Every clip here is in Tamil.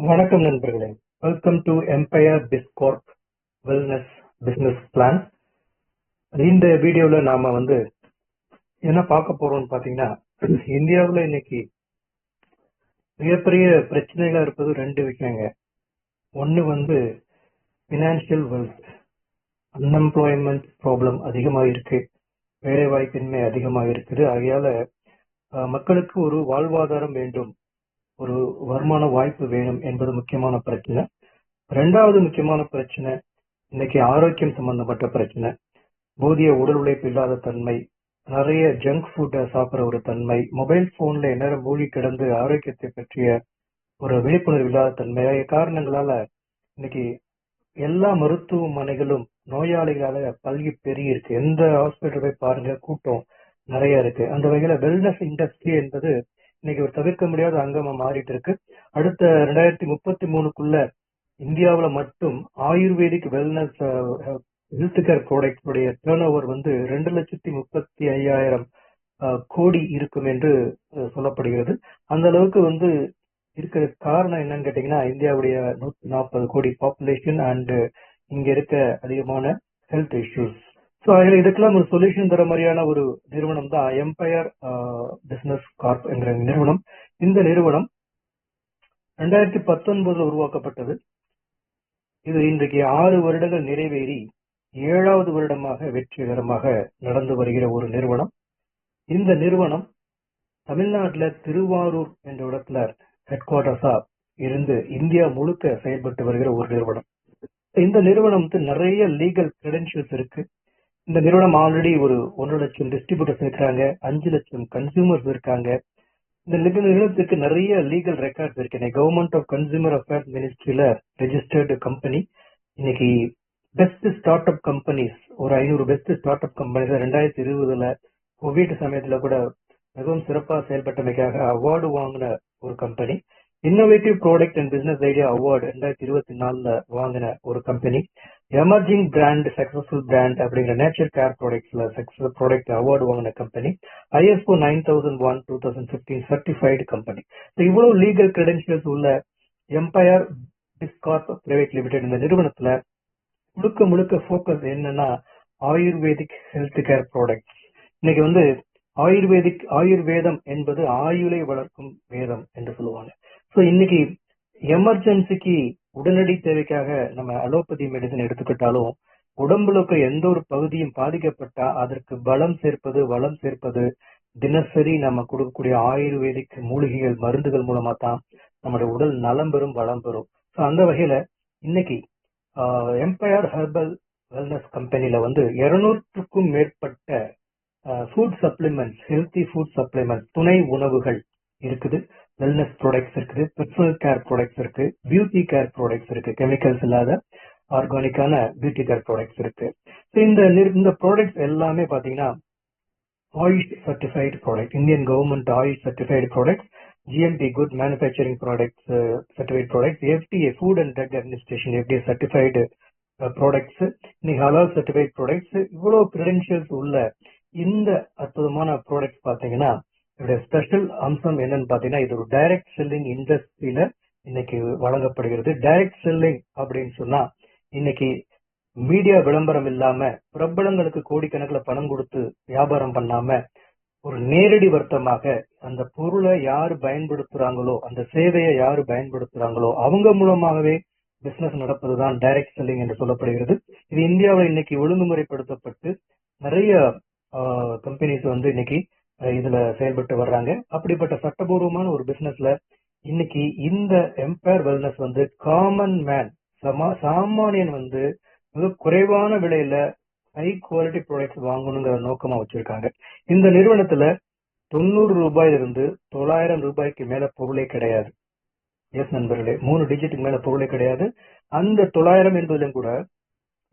வணக்கம் நண்பர்களே. Welcome to Empire Biscorp wellness business plan. இந்த வீடியோல நாம என்ன பார்க்க போறோம்னு பாத்தீங்கன்னா, இந்தியாவுல இன்னைக்கு மிகப்பெரிய பிரச்சனைகளா இருப்பது ரெண்டு விஷயங்க. ஒன்னு பினான்சியல் வெல்த், அன்எம்ப்ளாய்மெண்ட் ப்ராப்ளம் அதிகமாக இருக்கு, வேலை வாய்ப்பின்மை அதிகமாக இருக்குது. ஆகையால மக்களுக்கு ஒரு வாழ்வாதாரம் வேண்டும், ஒரு வருமான வாய்ப்பு வேணும் என்பது முக்கியமான பிரச்சனை. ரெண்டாவது முக்கியமான பிரச்சனை இன்னைக்கு ஆரோக்கியம் சம்பந்தப்பட்ட பிரச்சனை. போதிய உடல் உழைப்பு இல்லாத தன்மை, நிறைய ஜங்க் ஃபுட்டை சாப்பிட்ற ஒரு தன்மை, மொபைல் போன்ல நேரம் மூழ்கி கிடந்து ஆரோக்கியத்தை பற்றிய ஒரு விழிப்புணர்வு இல்லாத தன்மை ஆகிய காரணங்களால இன்னைக்கு எல்லா மருத்துவமனைகளும் நோயாளிகளால பல்கி பெருகி இருக்கு. எந்த ஹாஸ்பிட்டல் போய் பாருங்க, கூட்டம் நிறைய இருக்கு. அந்த வகையில வெல்னஸ் இண்டஸ்ட்ரி என்பது இன்னைக்கு ஒரு தவிர்க்க முடியாத அங்கமா மாறிட்டு இருக்கு. அடுத்த 2033க்குள்ள இந்தியாவுல மட்டும் ayurvedic wellness health care product உடைய டர்ன் ஓவர் 2,35,000 கோடி இருக்கும் என்று சொல்லப்படுகிறது. அந்த அளவுக்கு இருக்கிற காரணம் என்னன்னு கேட்டீங்கன்னா, இந்தியாவுடைய 140 கோடி பாப்புலேஷன் அண்ட் இங்க இருக்க அதிகமான ஹெல்த் இஷ்யூஸ். ஸோ இதுக்கெல்லாம் ஒரு சொல்யூஷன் தர மாதிரியான ஒரு நிறுவனம் தான் எம்பயர் பிசினஸ் கார்ப் என்கிற நிறுவனம். இந்த நிறுவனம் 2019 உருவாக்கப்பட்டது. இது இன்றைக்கு 6 வருடங்கள் நிறைவேறி 7வது வருடமாக வெற்றிகரமாக நடந்து வருகிற ஒரு நிறுவனம். இந்த நிறுவனம் தமிழ்நாட்டில் திருவாரூர் என்ற இடத்துல ஹெட் குவார்டர்ஸா இருந்து இந்தியா முழுக்க செயல்பட்டு வருகிற ஒரு நிறுவனம். இந்த நிறுவனம் நிறைய லீகல் கிரெடென்ஷியல்ஸ் இருக்கு. இந்த நிறுவனம் ஆல்ரெடி ஒரு 1 லட்சம் டிஸ்ட்ரிபியூட்டர்ஸ் இருக்காங்க, 5 லட்சம் கன்சியூமர்ஸ் இருக்காங்க. இந்த நிறுவனத்துக்கு நிறைய லீகல் ரெக்கார்ட்ஸ் இருக்கு. கவர்மெண்ட் ஆஃப் கன்சியூமர் அஃபேர்ஸ் மினிஸ்ட்ரியில ரெஜிஸ்டர்டு கம்பெனி. இன்னைக்கு பெஸ்ட் ஸ்டார்ட் அப் கம்பெனிஸ், ஒரு 500 best start up companies 2020 Covid சமயத்துல கூட மிகவும் சிறப்பாக செயல்பட்டமைக்காக அவார்டு வாங்கின ஒரு கம்பெனி. Innovative product and business idea award 2024 வாங்கின ஒரு கம்பெனி. எமர்ஜிங் பிராண்ட் சக்சஸ்ஃபுல் பிராண்ட் அப்படிங்கிற நேச்சர் கேர் ப்ராடக்ட்ஸ்ல சக்சஸ் ப்ராடக்ட் அவார்டு வாங்கின கம்பெனி. ISO 9001 2015 certified company. இவ்வளவு லீகல் கிரெடென்ஷியல்ஸ் உள்ள எம்பயர் பிஸ்கார்ப் பிரைவேட் லிமிடெட் இந்த நிறுவனத்துல முழுக்க முழுக்க போக்கஸ் என்னன்னா ஆயுர்வேதிக் ஹெல்த் கேர் ப்ராடக்ட்ஸ். இன்னைக்கு ஆயுர்வேதம் என்பது ஆயுளை வளர்க்கும் வேதம் என்று சொல்லுவாங்க. ஸோ இன்னைக்கு எமர்ஜென்சிக்கு உடனடி தேவைக்காக நம்ம அலோபதி மெடிசன் எடுத்துக்கிட்டாலும் உடம்புல இருக்க எந்த ஒரு பகுதியும் பாதிக்கப்பட்டா அதற்கு பலம் சேர்ப்பது தினசரி நம்ம கொடுக்கக்கூடிய ஆயுர்வேதிக் மூலிகைகள் மருந்துகள் மூலமா தான் நம்முடைய உடல் நலம் பெறும், வளம் பெறும். ஸோ அந்த வகையில இன்னைக்கு எம்பயர் ஹெர்பல் வெல்னஸ் கம்பெனில 200க்கும் மேற்பட்ட food supplements, healthy food supplements, துணை உணவுகள் இருக்குது. வெல்னஸ் ப்ராடக்ட்ஸ் இருக்குது, பர்சனல் கேர் ப்ராடக்ட்ஸ் இருக்கு, பியூட்டி கேர் ப்ராடக்ட்ஸ் இருக்கு, கெமிக்கல்ஸ் இல்லாத ஆர்கானிக்கான பியூட்டி கேர் ப்ராடக்ட்ஸ் இருக்கு. இந்த ப்ராடக்ட்ஸ் எல்லாமே பாத்தீங்கன்னா Ayush certified product, Indian government Ayush certified products, GMP good manufacturing products certified products, FDA food and drug administration FDA certified products, இன்னைக்கு ஹலால் சர்டிஃபைடு ப்ராடக்ட்ஸ். இவ்வளவு கிரெடென்ஷியல்ஸ் உள்ள இந்த அற்புதமான ப்ராடக்ட்ஸ் பாத்தீங்கன்னா இதோட ஸ்பெஷல் அம்சம் என்னன்னு பாத்தீங்கன்னா, இது ஒரு டைரக்ட் செல்லிங் இண்டஸ்ட்ரியில இன்னைக்கு வழங்கப்படுகிறது. டைரக்ட் செல்லிங் அப்படின்னு சொன்னா இன்னைக்கு மீடியா விளம்பரம் இல்லாம பிரபலங்களுக்கு கோடிக்கணக்கில் பணம் கொடுத்து வியாபாரம் பண்ணாம ஒரு நேரடி வர்த்தமாக அந்த பொருளை யாரு பயன்படுத்துறாங்களோ, அந்த சேவையை யாரு பயன்படுத்துறாங்களோ அவங்க மூலமாகவே பிசினஸ் நடப்பதுதான் டைரக்ட் செல்லிங் என்று சொல்லப்படுகிறது. இது இந்தியாவில் இன்னைக்கு ஒழுங்குமுறைப்படுத்தப்பட்டு நிறைய கம்பெனிஸ் இன்னைக்கு இதுல செயல்பட்டு வர்றாங்க. அப்படிப்பட்ட சட்டபூர்வமான ஒரு பிசினஸ்ல இன்னைக்கு இந்த எம்பயர் வெல்னஸ் காமன் மேன், சாமானியன் மிக குறைவான விலையில ஹை குவாலிட்டி ப்ராடக்ட்ஸ் வாங்கணுங்கிற நோக்கமா வச்சிருக்காங்க. இந்த நிறுவனத்துல 90 ரூபாயிலிருந்து 900 ரூபாய்க்கு மேல பொருளே கிடையாது. எஸ் நண்பர்களே, 3 டிஜிட்டுக்கு மேல பொருளே கிடையாது. அந்த 900 என்பதிலும் கூட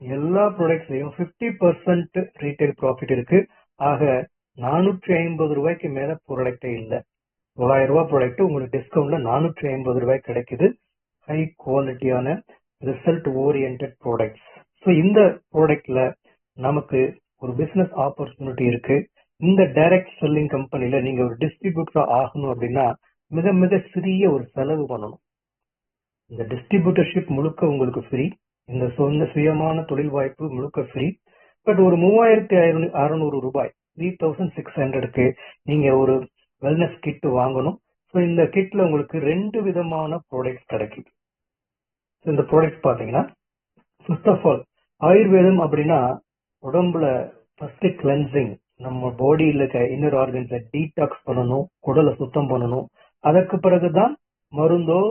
எல்லா ப்ராடக்ட்ஸ்லயும் 50% ரீட்டைல் ப்ராஃபிட் இருக்கு. ஆக 450 ரூபாய்க்கு மேல ப்ராடக்டே இல்லை. 900 ரூபாய் ப்ராடக்ட் உங்களுக்கு டிஸ்கவுண்ட்ல 450 ரூபாய் கிடைக்குது. ஹை குவாலிட்டியான ரிசல்ட் ஓரியன்டட் ப்ராடக்ட்ஸ். ஸோ இந்த ப்ராடக்ட்ல நமக்கு ஒரு பிசினஸ் ஆப்பர்ச்சுனிட்டி இருக்கு. இந்த டைரக்ட் செல்லிங் கம்பெனில நீங்க ஒரு டிஸ்ட்ரிபியூட்டரா ஆகணும் அப்படின்னா மிக மிக சிறிய ஒரு செலவு பண்ணணும். இந்த டிஸ்ட்ரிபியூட்டர்ஷிப் முழுக்க உங்களுக்கு ஃப்ரீ, இந்த சொந்த சுயமான தொழில் வாய்ப்பு முழுக்க ஃப்ரீ. பட் ஒரு 3600 ரூபாய் 3600க்கு நீங்க ஒரு வெல்னஸ் கிட் வாங்கணும். ஸோ இந்த கிட்ல உங்களுக்கு 2 விதமான ப்ராடக்ட்ஸ் கிடைக்குது. இந்த ப்ராடக்ட்ஸ் பாத்தீங்கன்னா, ஃபர்ஸ்ட் ஆஃப் ஆல் ஆயுர்வேதம் அப்படின்னா உடம்புல ஃபர்ஸ்ட் கிளென்சிங், நம்ம பாடியில் இருக்க இன்னர் ஆர்கன்ஸை டீடாக்ஸ் பண்ணணும், குடலை சுத்தம் பண்ணணும். அதற்கு பிறகுதான் மருந்தோ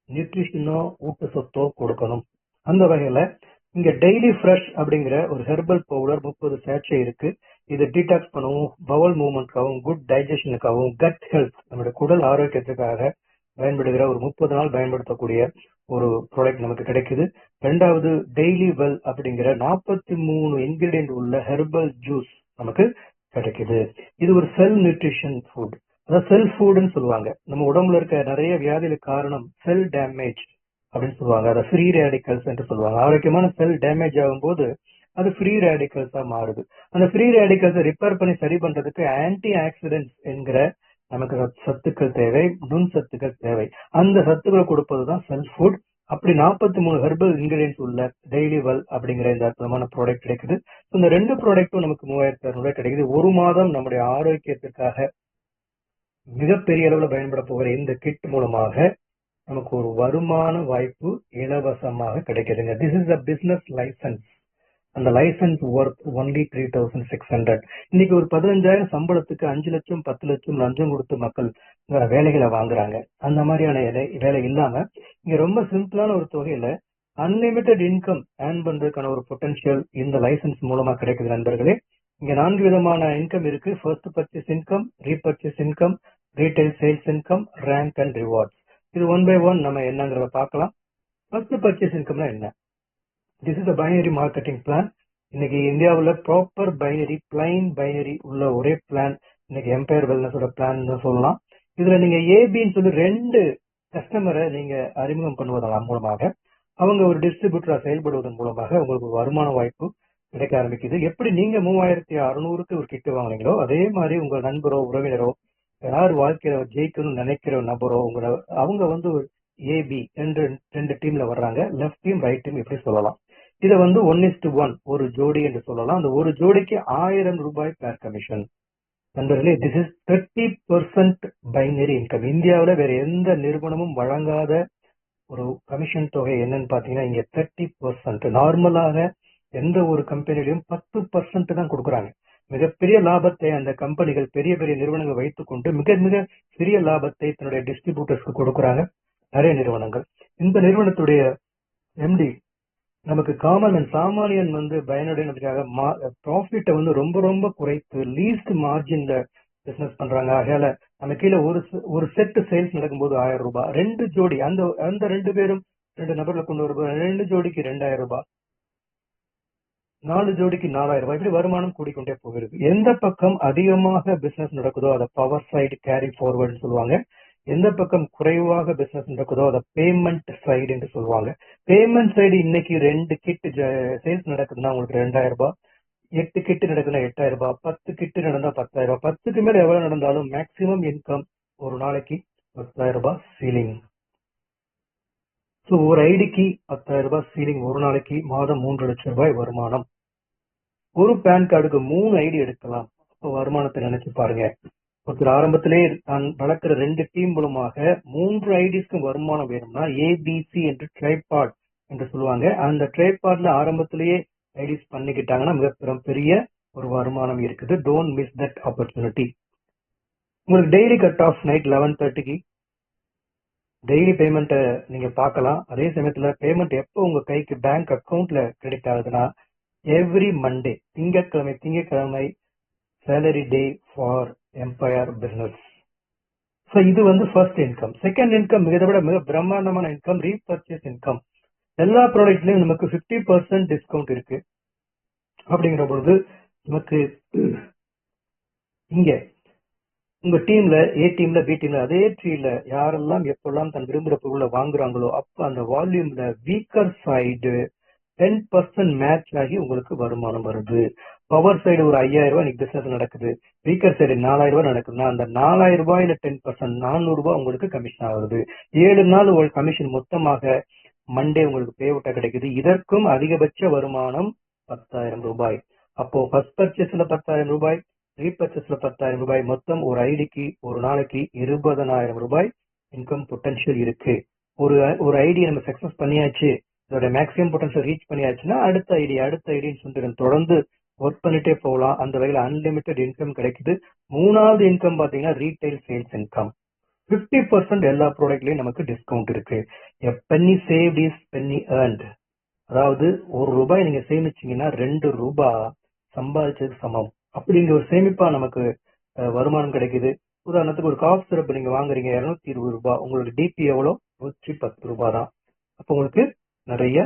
நியூட்ரிஷனோ ஊட்டச்சத்தோ கொடுக்கணும். அந்த வகையில இங்க டெய்லி ஃப்ரெஷ் அப்படிங்கிற ஒரு ஹெர்பல் பவுடர் 30 சேச்சே இருக்கு. இது டீடாக்ஸ் பண்ணவும், பவல் மூவ்மெண்ட்காகவும், குட் டைஜஷனுக்காகவும், கட் ஹெல்த் நம்மளுடைய குடல் ஆரோக்கியத்துக்காக பயன்படுகிற ஒரு 30 நாள் பயன்படுத்தக்கூடிய ஒரு ப்ராடக்ட் நமக்கு கிடைக்குது. ரெண்டாவது டெய்லி வெல் அப்படிங்கிற 43 இன்கிரிடியன்ட் உள்ள ஹெர்பல் ஜூஸ் நமக்கு கிடைக்குது. இது ஒரு செல் நியூட்ரிஷன் ஃபுட், அதாவது செல் ஃபுட்னு சொல்லுவாங்க. நம்ம உடம்புல இருக்க நிறைய வியாதிகளுக்கு காரணம் செல் டேமேஜ் அப்படின்னு சொல்லுவாங்க. அதை ஃப்ரீ ரேடிக்கல்ஸ் என்று சொல்லுவாங்க. ஆரோக்கியமான செல் டேமேஜ் ஆகும்போது அது ஃப்ரீ ரேடிக்கல்ஸா மாறுது. அந்த ஃப்ரீ ரேடிக்கல்ஸை ரிப்பேர் பண்ணி சரி பண்றதுக்கு ஆன்டி ஆக்சிடென்ட்ஸ் என்கிற நமக்கு சத்துக்கள் தேவை, நுண் சத்துக்கள் தேவை. அந்த சத்துக்களை கொடுப்பதுதான் செல் ஃபுட். அப்படி 43 ஹெர்பல் இன்கிரிடியன்ஸ் உள்ள டெய்லி வெல் அப்படிங்கிற இந்த அற்புதமான ப்ராடக்ட் கிடைக்குது. இந்த 2 ப்ராடக்ட்டும் நமக்கு 3600 கிடைக்குது. ஒரு மாதம் நம்முடைய ஆரோக்கியத்திற்காக மிகப்பெரிய அளவில் பயன்பட போகிற இந்த கிட் மூலமாக நமக்கு ஒரு வருமான வாய்ப்பு இலவசமாக கிடைக்குதுங்க. This is a business license. அந்த லைசன்ஸ் ஒர்த் ஒன்லி 3600. இன்னைக்கு ஒரு 15,000 சம்பளத்துக்கு 5 லட்சம் 10 லட்சம் லஞ்சம் கொடுத்து மக்கள் வேலைகளை வாங்குறாங்க. அந்த மாதிரியான வேலை இல்லாம இங்க ரொம்ப சிம்பிளான ஒரு தொகையில அன்லிமிட்டெட் இன்கம் ஏர்ன் பண்றதுக்கான ஒரு பொட்டன்ஷியல் இந்த லைசன்ஸ் மூலமா கிடைக்குது நண்பர்களே. இங்க 4 விதமான இன்கம் இருக்கு. First purchase income, repurchase income, retail sales income, rank and rewards. இது ஒன் பை ஒன் நம்ம என்னங்கிறத பார்க்கலாம். ஃபர்ஸ்ட் பர்ச்சேஸ் இன்கம்னா என்ன? This is a binary marketing plan. இன்னைக்கு இந்தியாவில் ப்ராப்பர் பைனரி, பிளைன் பைனரி உள்ள ஒரே பிளான் இன்னைக்கு எம்பையர் வெல்னஸோட பிளான் சொல்லலாம். இதுல நீங்க ஏபின்னு சொல்லி 2 கஸ்டமரை நீங்க அறிமுகம் பண்ணுவதன் மூலமாக, அவங்க ஒரு டிஸ்ட்ரிபியூட்டரா செயல்படுவதன் மூலமாக உங்களுக்கு வருமான வாய்ப்பு கிடைக்க ஆரம்பிக்குது. எப்படி நீங்க 3600க்கு ஒரு கிட்டு வாங்கினீங்களோ அதே மாதிரி உங்க நண்பரோ உறவினரோ யார் வாழ்க்கையில ஜெயிக்கணும்னு நினைக்கிற நபரோ அவங்க வந்து ஏபி ரெண்டு டீம்ல வர்றாங்க. லெஃப்ட் டீம், ரைட் டீம் இப்படி சொல்லலாம். இதை வந்து 1:1 ஒரு ஜோடி என்று சொல்லலாம். அந்த ஒரு ஜோடிக்கு 1000 ரூபாய் பேர் கமிஷன். நண்பர்களே, திஸ் இஸ் 30% பைனரி இன்கம். இந்தியாவில் வேற எந்த நிறுவனமும் வழங்காத ஒரு கமிஷன் தொகை என்னன்னு பாத்தீங்கன்னா இங்க 30%. நார்மலாக எந்த ஒரு கம்பெனிலையும் 10% தான் கொடுக்குறாங்க. மிகப்பெரிய லாபத்தை அந்த கம்பெனிகள், பெரிய பெரிய நிறுவனங்கள் வைத்துக் கொண்டு மிக மிக சிறிய லாபத்தை தன்னுடைய டிஸ்ட்ரிபியூட்டர்ஸ்க்கு கொடுக்குறாங்க நிறைய நிறுவனங்கள். இந்த நிறுவனத்துடைய எம்டி நமக்கு சாமானியன் வந்து பயனுடையதுக்காக ப்ராஃபிட்டை வந்து ரொம்ப ரொம்ப குறைத்து லீஸ்ட் மார்ஜின்ல பிசினஸ் பண்றாங்க. ஆகையால நம்ம கீழே ஒரு செட் சேல்ஸ் நடக்கும்போது 1000 ரூபாய், 2 ஜோடி, அந்த 2 பேரும் 2 நபர்களை கொண்டு வரும்போது 2 ஜோடிக்கு 2000 ரூபாய், 4 ஜோடிக்கு 4000 ரூபாய், இப்படி வருமானம் கூடிக்கொண்டே போகிறது. எந்த பக்கம் அதிகமாக பிசினஸ் நடக்குதோ அதை பவர் சைடு கேரி ஃபார்வர்டு சொல்லுவாங்க. எந்த பக்கம் குறைவாக பிசினஸ் நடக்குதோ அதை பேமெண்ட் சைடு என்று சொல்லுவாங்க. பேமெண்ட் சைடு இன்னைக்கு 2 கிட் சேல்ஸ் நடக்குதுன்னா உங்களுக்கு 2000 ரூபாய், 8 கிட்டு நடக்குதுன்னா 8000 ரூபாய், 10 கிட்டு நடந்தா 10,000 ரூபாய். 10க்கு மேல எவ்வளவு நடந்தாலும் மேக்சிமம் இன்கம் ஒரு நாளைக்கு 10,000 ரூபாய் சீலிங். ஸோ ஒரு ஐடிக்கு 10,000 ரூபாய் சீலிங், ஒரு நாளைக்கு மாதம் 3 லட்சம் ரூபாய் வருமானம். ஒரு பேன் கார்டுக்கு 3 ஐடி எடுக்கலாம். வருமானத்தை நினைச்சு பாருங்க. ஒருத்தர் ஆரம்பத்திலே நான் வளர்க்கிற 2 டீம் மூலமாக 3 ஐடிஸ்க்கு வருமானம் வேணும்னா ஏபிசி என்று ட்ரைபாட் என்று சொல்லுவாங்க. அந்த ட்ரைபாட்ல ஆரம்பத்திலேயே ஐடிஸ் பண்ணிக்கிட்டாங்கன்னா மிக பெரிய ஒரு வருமானம் இருக்குது. Don't miss that opportunity. உங்களுக்கு டெய்லி கட் ஆஃப் நைட் 11:30க்கு டெய்லி பேமெண்ட்டை நீங்க பார்க்கலாம். அதே சமயத்துல பேமெண்ட் எப்போ உங்க கைக்கு பேங்க் அக்கௌண்ட்ல கிரெடிட் ஆகுதுன்னா எவ்ரி மண்டே, திங்கட்கிழமை salary day for empire business. So இது வந்து ஃபர்ஸ்ட் இன்கம். செகண்ட் இன்கம் மிக பிரம்மாண்டமான இன்கம், ரீபர்ச்சேஸ் இன்கம். எல்லா ப்ராடக்ட்லயும் நமக்கு 50% டிஸ்கவுண்ட் இருக்கு. அப்படிங்கிற பொழுது நமக்கு இங்க உங்க டீம்ல ஏ டீம்ல பி டீம்ல அதே ட்ரீல யாரெல்லாம் எப்பெல்லாம் தன் விரும்புகிற பொருளை வாங்குறாங்களோ அப்ப அந்த வால்யூம்ல வீக்கர் சைடு 10% மேட்ச் ஆகி உங்களுக்கு வருமானம் வருது. பவர் சைடு ஒரு 5000 ரூபாய் இன்னைக்கு பிசினஸ் நடக்குது, வீக்கர் சைடு 4000 ரூபாய் நடக்குதுன்னா அந்த 4000 ரூபாயில 10% 400 ரூபாய் உங்களுக்கு கமிஷன் ஆகுது. 7 நாள் ஒரு கமிஷன் மொத்தமாக மண்டே உங்களுக்கு பே அவுட்டா கிடைக்குது. இதற்கும் அதிகபட்ச வருமானம் 10,000 ரூபாய். அப்போ ஃபர்ஸ்ட் பர்ச்சேஸ்ல 10,000 ரூபாய், ரீபர்ச்சேஸ்ல 10,000 ரூபாய், மொத்தம் ஒரு ஐடிக்கு ஒரு நாளைக்கு 20,000 ரூபாய் இன்கம் பொட்டன்ஷியல் இருக்கு. ஒரு ஐடி நம்ம சக்சஸ் பண்ணியாச்சு, இதோட மேக்ஸிமம் பொட்டன்ஷியல் ரீச் பண்ணியாச்சுன்னா அடுத்த ஐடின்னு சொல்லிட்டு தொடர்ந்து ஒர்க் பண்ணிட்டே போகலாம். அந்த வகையில் அன்லிமிட்டெட் இன்கம் கிடைக்குது. மூணாவது இன்கம் பாத்தீங்கன்னா ரீட்டைல் சேல்ஸ் இன்கம். 50% எல்லா ப்ராடக்ட்லயும் நமக்கு டிஸ்கவுண்ட் இருக்கு. A penny saved is penny earned. அதாவது ₹1 நீங்க சேமிச்சீங்கன்னா 2 ரூபாய் சம்பாதிச்சது சமம். அப்படிங்கிற ஒரு சேமிப்பா நமக்கு வருமானம் கிடைக்குது. உதாரணத்துக்கு ஒரு காஃப் சிரப் நீங்க வாங்குறீங்க 220 ரூபாய், உங்களுக்கு டிபி எவ்வளோ 110 ரூபாய் தான். அப்போ உங்களுக்கு நிறைய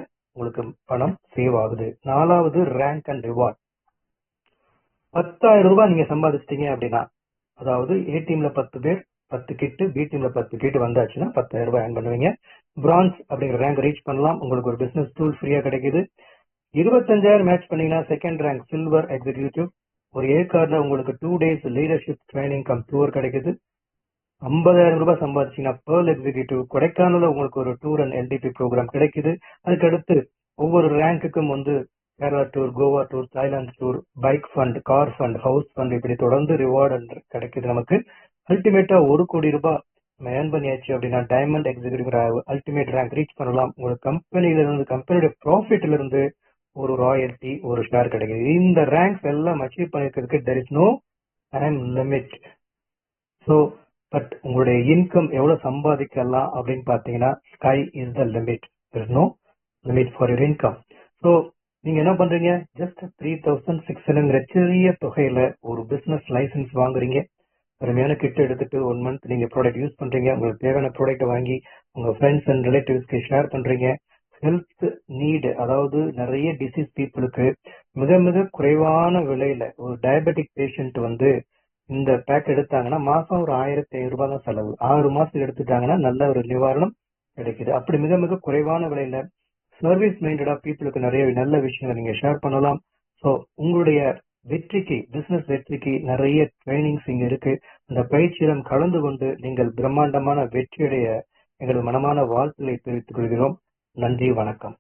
பணம் சேவ் ஆகுது. நாலாவது ரேங்க் அண்ட் ரிவார்ட். 10,000 ரூபாய் நீங்க சம்பாதிச்சிட்டீங்க அப்படின்னா, அதாவது ஏ டீம்ல 10 பேர் 10 கிட்டு, பி டீம்ல 10 கிட்டு வந்தாச்சுன்னா 10,000 ரூபாய் ஏர்ன் பண்ணுவீங்க. பிரான்ஸ் அப்படிங்கிற ரேங்க் ரீச் பண்ணலாம். உங்களுக்கு ஒரு பிசினஸ் டூல் ஃப்ரீயா கிடைக்குது. 25,000 மேட்ச் பண்ணீங்கன்னா செகண்ட் ரேங்க் சில்வர் எக்ஸிகியூட்டிவ். ஒரு ஏற்காடுல உங்களுக்கு 2 days leadership training come tour கிடைக்குது. 50,000 ரூபாய் சம்பாதிச்சீங்கன்னா பேர்ல் எக்ஸிகியூட்டிவ் கொடைக்கானல உங்களுக்கு ஒரு டூர் அண்ட் எல்டிபி ப்ரோக்ராம் கிடைக்குது. அதுக்கடுத்து ஒவ்வொரு ரேங்குக்கும் Kerala tour, Goa tour, Thailand tour, bike fund, car fund, house fund, இப்படி தொடர்ந்து ரிவார்டு கிடைக்குது நமக்கு. அல்டிமேட்டா 1 கோடி ரூபாய் நம்ம ஏர்ன் பண்ணியாச்சு அப்படின்னா diamond executive ultimate rank reach பண்ணலாம். உங்களுக்கு கம்பெனியோட ப்ராஃபிட்ல இருந்து ஒரு ராயல்டி, ஒரு ஷேர் கிடைக்குது. இந்த ரேங்க்ஸ் எல்லாம் அச்சீவ் பண்ணிருக்கிறதுக்கு there is no time limit. So but உங்களுடைய இன்கம் எவ்வளவு சம்பாதிக்கலாம் அப்படின்னு பாத்தீங்கன்னா sky is the limit. there is no limit for your income. So நீங்க என்ன பண்றீங்க, ஜஸ்ட் 3,600 சிறிய தொகையில ஒரு பிசினஸ் லைசன்ஸ் வாங்குறீங்க. அருமையான கிட்ட எடுத்துட்டு 1 மந்த் நீங்க ப்ராடக்ட் யூஸ் பண்றீங்க. உங்களுக்கு தேவையான ப்ராடக்ட் வாங்கி உங்க ஃப்ரெண்ட்ஸ் அண்ட் ரிலேட்டிவ்ஸ்க்கு ஷேர் பண்றீங்க. ஹெல்த் நீடு, அதாவது நிறைய டிசீஸ் பீப்புளுக்கு மிக மிக குறைவான விலையில ஒரு டயபெட்டிக் பேஷண்ட் இந்த பேக் எடுத்தாங்கன்னா மாசம் ஒரு 1,500 ரூபாய் தான் செலவு. 6 மாசத்துக்கு எடுத்துட்டாங்கன்னா நல்ல ஒரு நிவாரணம் கிடைக்குது. அப்படி மிக மிக குறைவான விலையில சர்வீஸ் மைண்டடா பீப்புளுக்கு நிறைய நல்ல விஷயங்களை நீங்க ஷேர் பண்ணலாம். ஸோ உங்களுடைய வெற்றிக்கு, பிசினஸ் வெற்றிக்கு நிறைய ட்ரைனிங்ஸ் இங்க இருக்கு. அந்த பயிற்சியிடம் கலந்து கொண்டு நீங்கள் பிரம்மாண்டமான வெற்றியுடைய எங்களது மனமான வாழ்த்துக்களை தெரிவித்துக் கொள்கிறோம். நன்றி, வணக்கம்.